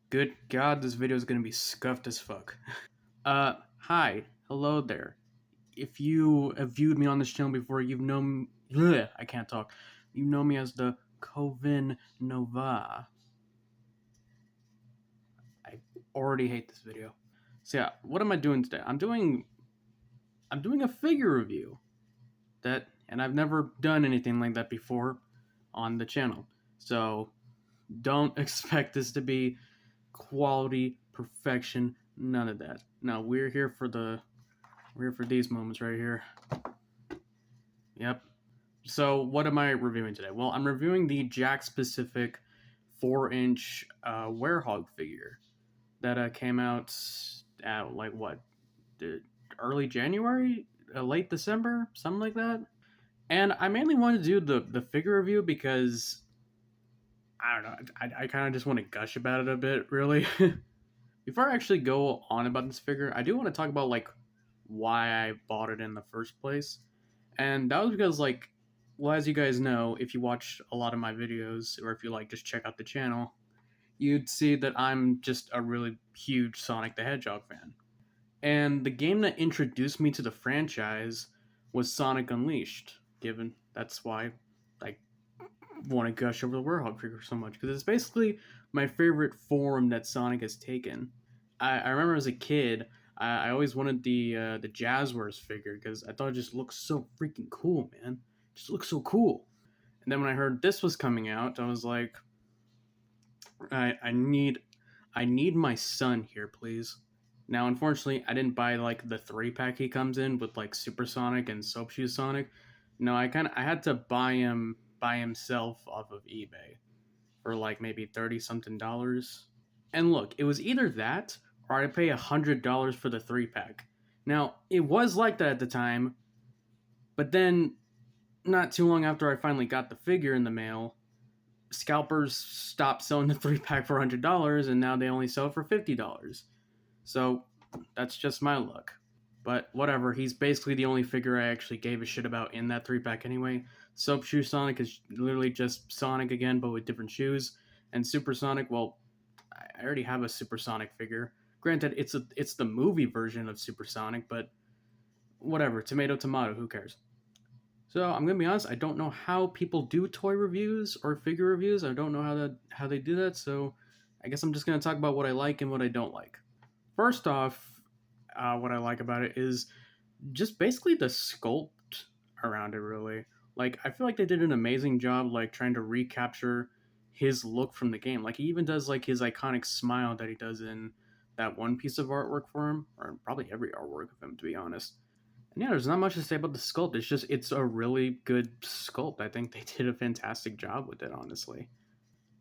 Good God, this video is gonna be scuffed as fuck. Hi, hello there. If you have viewed me on this channel before, you've known. Bleh, I can't talk. You know me as the Covin Nova. I already hate this video. So yeah, what am I doing today? I'm doing a figure review and I've never done anything like that before on the channel. So don't expect this to be quality, perfection, none of that. No, we're here for these moments right here. Yep. So what am I reviewing today? Well, I'm reviewing the Jakks Pacific 4-inch Werehog figure that came out at like what, early January, late December, something like that. And I mainly wanted to do the figure review because I don't know. I kind of just want to gush about it a bit, really. Before I actually go on about this figure, I do want to talk about like why I bought it in the first place. And that was because well, as you guys know, if you watch a lot of my videos or if you like just check out the channel, you'd see that I'm just a really huge Sonic the Hedgehog fan. And the game that introduced me to the franchise was Sonic Unleashed, given that's why I want to gush over the Werehog figure so much because it's basically my favorite form that Sonic has taken. I remember as a kid, I always wanted the Jazzwares figure because I thought it just looked so freaking cool, man. It just looks so cool. And then when I heard this was coming out, I was like, I need my son here, please. Now, unfortunately, I didn't buy like the 3 pack he comes in with like Supersonic and Soap Shoe Sonic. No, I had to buy him by himself off of eBay for like maybe 30 something dollars. And look, it was either that or I'd pay $100 for the 3 pack. Now, it was like that at the time, but then not too long after I finally got the figure in the mail, scalpers stopped selling the 3 pack for $100 and now they only sell it for $50. So that's just my luck. But whatever, he's basically the only figure I actually gave a shit about in that 3 pack anyway. Soap Shoe Sonic is literally just Sonic again, but with different shoes. And Supersonic, well, I already have a Supersonic figure. Granted, it's the movie version of Supersonic, but whatever. Tomato, tomato. Who cares? So I'm gonna be honest. I don't know how people do toy reviews or figure reviews. I don't know how they do that. So I guess I'm just gonna talk about what I like and what I don't like. First off, what I like about it is just basically the sculpt around it. Really, like I feel like they did an amazing job, like trying to recapture his look from the game. Like he even does like his iconic smile that he does in that one piece of artwork for him, or probably every artwork of him, to be honest. And yeah, there's not much to say about the sculpt. It's a really good sculpt. I think they did a fantastic job with it, honestly.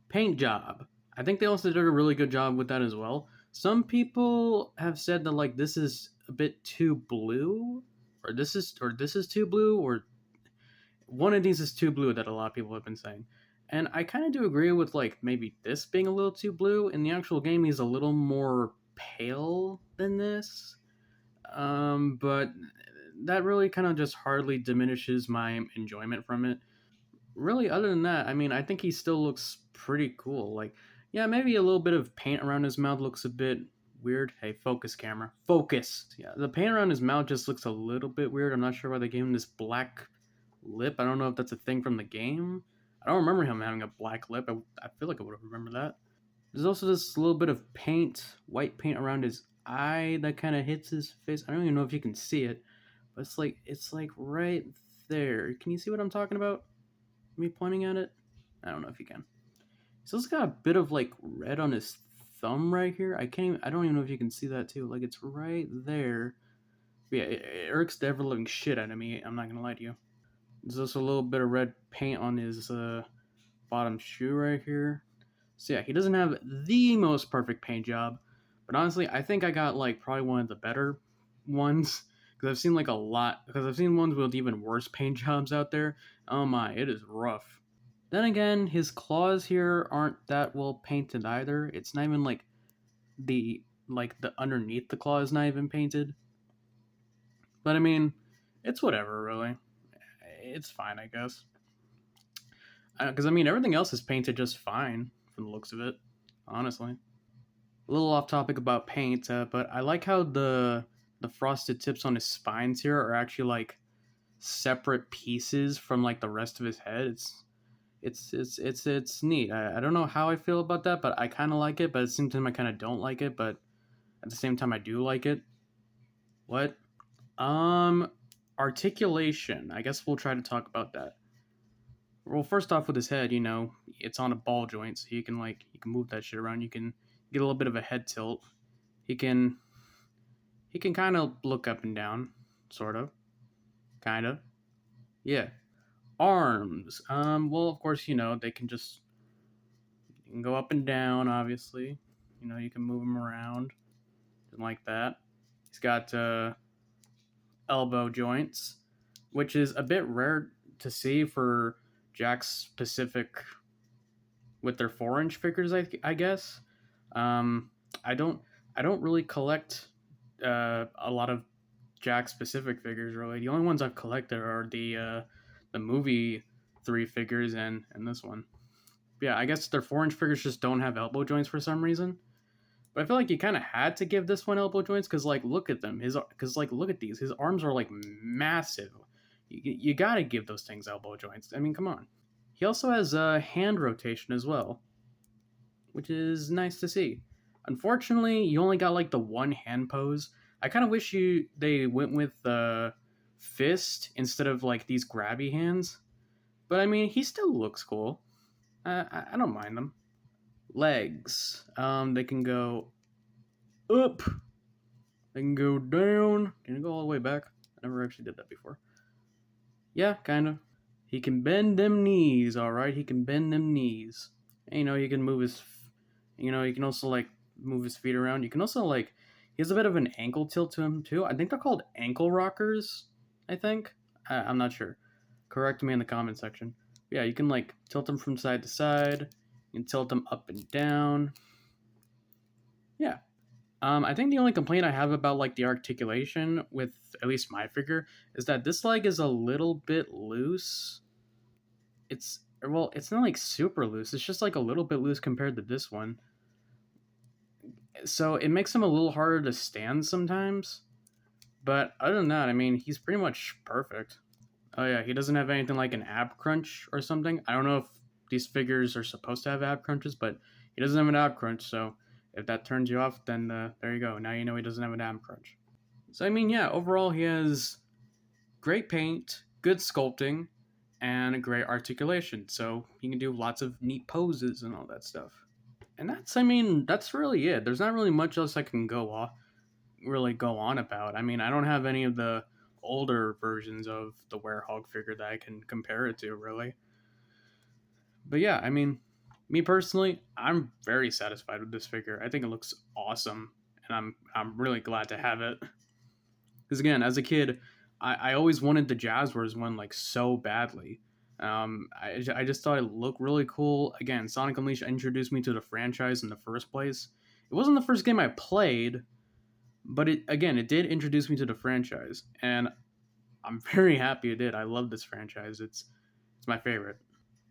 Paint job. I think they also did a really good job with that as well. Some people have said that like this is a bit too blue, or this is too blue, or one of these is too blue that a lot of people have been saying. And I kind of do agree with like maybe this being a little too blue. In the actual game, he's a little more pale than this. But that really kind of just hardly diminishes my enjoyment from it. Really, other than that, I mean, I think he still looks pretty cool. Like, yeah, maybe a little bit of paint around his mouth looks a bit weird. Hey, focus, camera. Focused. Yeah, the paint around his mouth just looks a little bit weird. I'm not sure why they gave him this black lip. I don't know if that's a thing from the game. I don't remember him having a black lip. I feel like I would have remembered that. There's also this little bit of paint, white paint around his eye that kind of hits his face. I don't even know if you can see it, but it's like right there. Can you see what I'm talking about? Me pointing at it? I don't know if you can. He's also got a bit of like red on his thumb right here. I don't even know if you can see that too. Like it's right there. But yeah, it irks the ever living shit out of me. I'm not gonna lie to you. There's also a little bit of red paint on his bottom shoe right here. So yeah, he doesn't have the most perfect paint job, but honestly, I think I got like probably one of the better ones because I've seen like a lot because I've seen ones with even worse paint jobs out there. Oh my, it is rough. Then again, his claws here aren't that well painted either. It's not even like the underneath the claw is not even painted. But I mean, it's whatever really. It's fine, I guess. Because I mean, everything else is painted just fine from the looks of it, honestly. A little off topic about paint, but I like how the frosted tips on his spines here are actually like separate pieces from like the rest of his head. It's neat. I don't know how I feel about that, but I kind of like it. But at the same time, I kind of don't like it. But at the same time, I do like it. What? Um, Articulation. I guess we'll try to talk about that. Well, first off, with his head, it's on a ball joint, so you can move that shit around. You can get a little bit of a head tilt. He can he can kind of look up and down, sort of, kind of. Yeah. Arms. Well, of course, they can just you can go up and down. Obviously, you can move them around, like that. He's got elbow joints, which is a bit rare to see for Jakks Pacific with their 4-inch figures. I guess. Um, I don't I don't really collect a lot of Jakks Pacific figures. Really, the only ones I've collected are the movie 3 figures and this one. Yeah, I guess their 4-inch figures just don't have elbow joints for some reason. But I feel like you kind of had to give this one elbow joints because, like, look at them. Look at these. His arms are like massive. You got to give those things elbow joints. I mean, come on. He also has hand rotation as well, which is nice to see. Unfortunately, you only got like the one hand pose. I kind of wish they went with the fist instead of like these grabby hands. But I mean, he still looks cool. I don't mind them. Legs. They can go up. They can go down. Can you go all the way back? I never actually did that before. Yeah, kind of. He can bend them knees, all right. He can bend them knees. And, he can move his. He can also like move his feet around. You can also like. He has a bit of an ankle tilt to him too. I think they're called ankle rockers. I think. I'm not sure. Correct me in the comment section. Yeah, you can like tilt them from side to side. You can tilt them up and down. Yeah. I think the only complaint I have about like the articulation with at least my figure is that this leg is a little bit loose. It's not like super loose. It's just like a little bit loose compared to this one. So it makes him a little harder to stand sometimes. But other than that, I mean, he's pretty much perfect. Oh yeah, he doesn't have anything like an ab crunch or something. I don't know if these figures are supposed to have ab crunches, but he doesn't have an ab crunch. So if that turns you off, then there you go. Now you know he doesn't have an ab crunch. So I mean, yeah, overall he has great paint, good sculpting, and great articulation. So he can do lots of neat poses and all that stuff. And that's really it. There's not really much else I can go on about. I mean, I don't have any of the older versions of the Werehog figure that I can compare it to, really. But yeah, I mean, me personally, I'm very satisfied with this figure. I think it looks awesome, and I'm really glad to have it. Because again, as a kid, I always wanted the Jazzwares one like so badly. I just thought it looked really cool. Again, Sonic Unleashed introduced me to the franchise in the first place. It wasn't the first game I played, but it did introduce me to the franchise, and I'm very happy it did. I love this franchise. It's my favorite.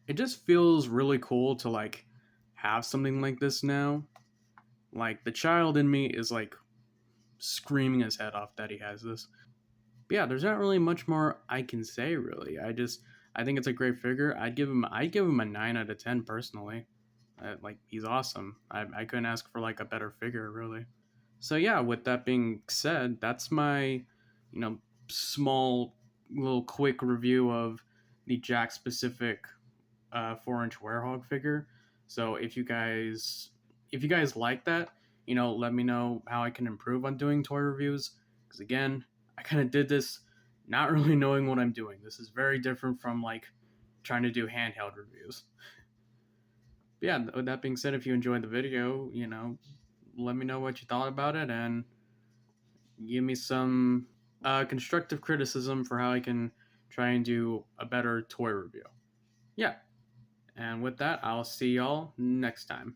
It just feels really cool to like have something like this now. Like the child in me is like screaming his head off that he has this. But yeah, there's not really much more I can say really. I think it's a great figure. I'd give him a 9 out of 10 personally. Like he's awesome. I couldn't ask for like a better figure really. So yeah, with that being said, that's my, small little quick review of the Jakks Pacific 4-inch Werehog figure. So if you guys like that, let me know how I can improve on doing toy reviews. Because again, I kind of did this not really knowing what I'm doing. This is very different from like trying to do handheld reviews. But yeah, with that being said, if you enjoyed the video, let me know what you thought about it and give me some constructive criticism for how I can try and do a better toy review. Yeah, and with that, I'll see y'all next time.